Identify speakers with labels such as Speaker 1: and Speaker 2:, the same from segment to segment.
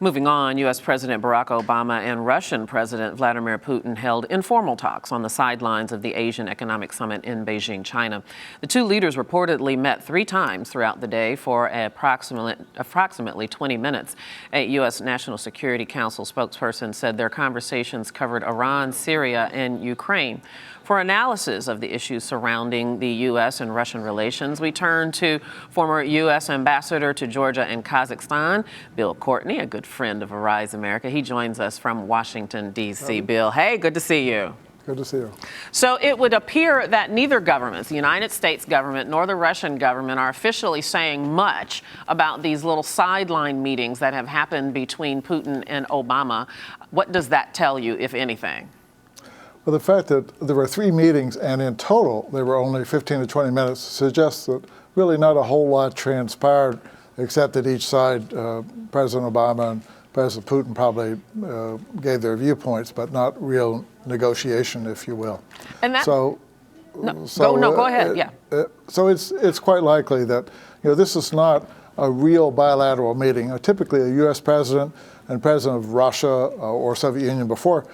Speaker 1: Moving on, U.S. President Barack Obama and Russian President Vladimir Putin held informal talks on the sidelines of the Asian Economic Summit in Beijing, China. The two leaders reportedly met 3 times throughout the day for approximately 20 minutes. A U.S. National Security Council spokesperson said their conversations covered Iran, Syria, and Ukraine. For analysis of the issues surrounding the U.S. and Russian relations, we turn to former U.S. Ambassador to Georgia and Kazakhstan, Bill Courtney, a good friend of Arise America. He joins us from Washington, D.C. Bill, hey, good to see you.
Speaker 2: Good to see you.
Speaker 1: So it would appear that neither governments, the United States government nor the Russian government, are officially saying much about these little sideline meetings that have happened between Putin and Obama. What does that tell you, if anything?
Speaker 2: Well, the fact that there were 3 meetings and in total there were only 15 to 20 minutes suggests that really not a whole lot transpired, except that each side, President Obama and President Putin, probably gave their viewpoints, but not real negotiation, if you will.
Speaker 1: And that,
Speaker 2: go
Speaker 1: ahead. Yeah.
Speaker 2: So it's quite likely that this is not a real bilateral meeting. Typically, a U.S. president and president of Russia or Soviet Union before,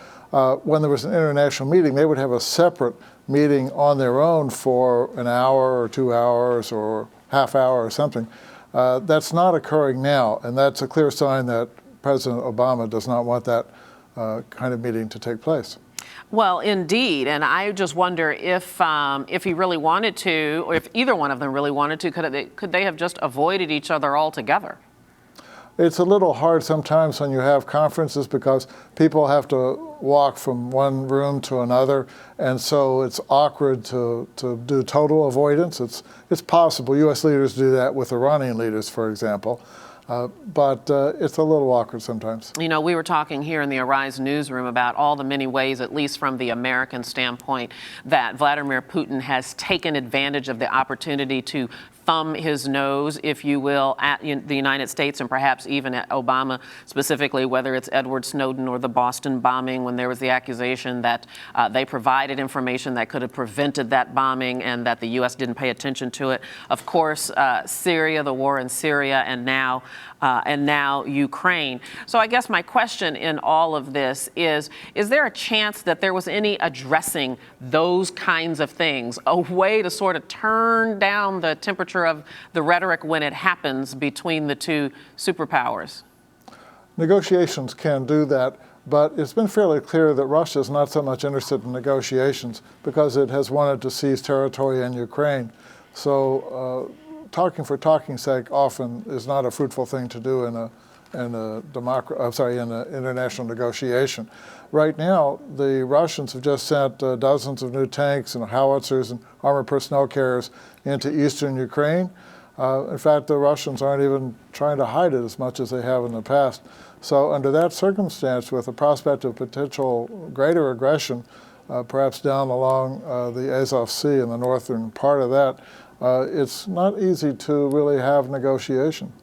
Speaker 2: when there was an international meeting, they would have a separate meeting on their own for an hour or 2 hours or half hour or something. That's not occurring now, and that's a clear sign that President Obama does not want that kind of meeting to take place.
Speaker 1: Well, indeed, and I just wonder if he really wanted to, or if either one of them really wanted to, could they have just avoided each other altogether?
Speaker 2: It's a little hard sometimes when you have conferences because people have to walk from one room to another, and so it's awkward to do total avoidance. It's possible. U.S. leaders do that with Iranian leaders, for example. But it's a little awkward sometimes.
Speaker 1: We were talking here in the Arise newsroom about all the many ways, at least from the American standpoint, that Vladimir Putin has taken advantage of the opportunity to thumb his nose, if you will, at the United States and perhaps even at Obama specifically, whether it's Edward Snowden or the Boston bombing, when there was the accusation that they provided information that could have prevented that bombing and that the U.S. didn't pay attention to it. Of course, Syria, the war in Syria, and now Ukraine. So I guess my question in all of this is there a chance that there was any addressing those kinds of things, a way to sort of turn down the temperature of the rhetoric when it happens between the two superpowers?
Speaker 2: Negotiations can do that, but it's been fairly clear that Russia is not so much interested in negotiations because it has wanted to seize territory in Ukraine. So talking for talking's sake often is not a fruitful thing to do in an international negotiation. Right now, the Russians have just sent dozens of new tanks and howitzers and armored personnel carriers into eastern Ukraine. In fact, the Russians aren't even trying to hide it as much as they have in the past. So under that circumstance, with the prospect of potential greater aggression, perhaps down along the Azov Sea in the northern part of that, it's not easy to really have negotiation.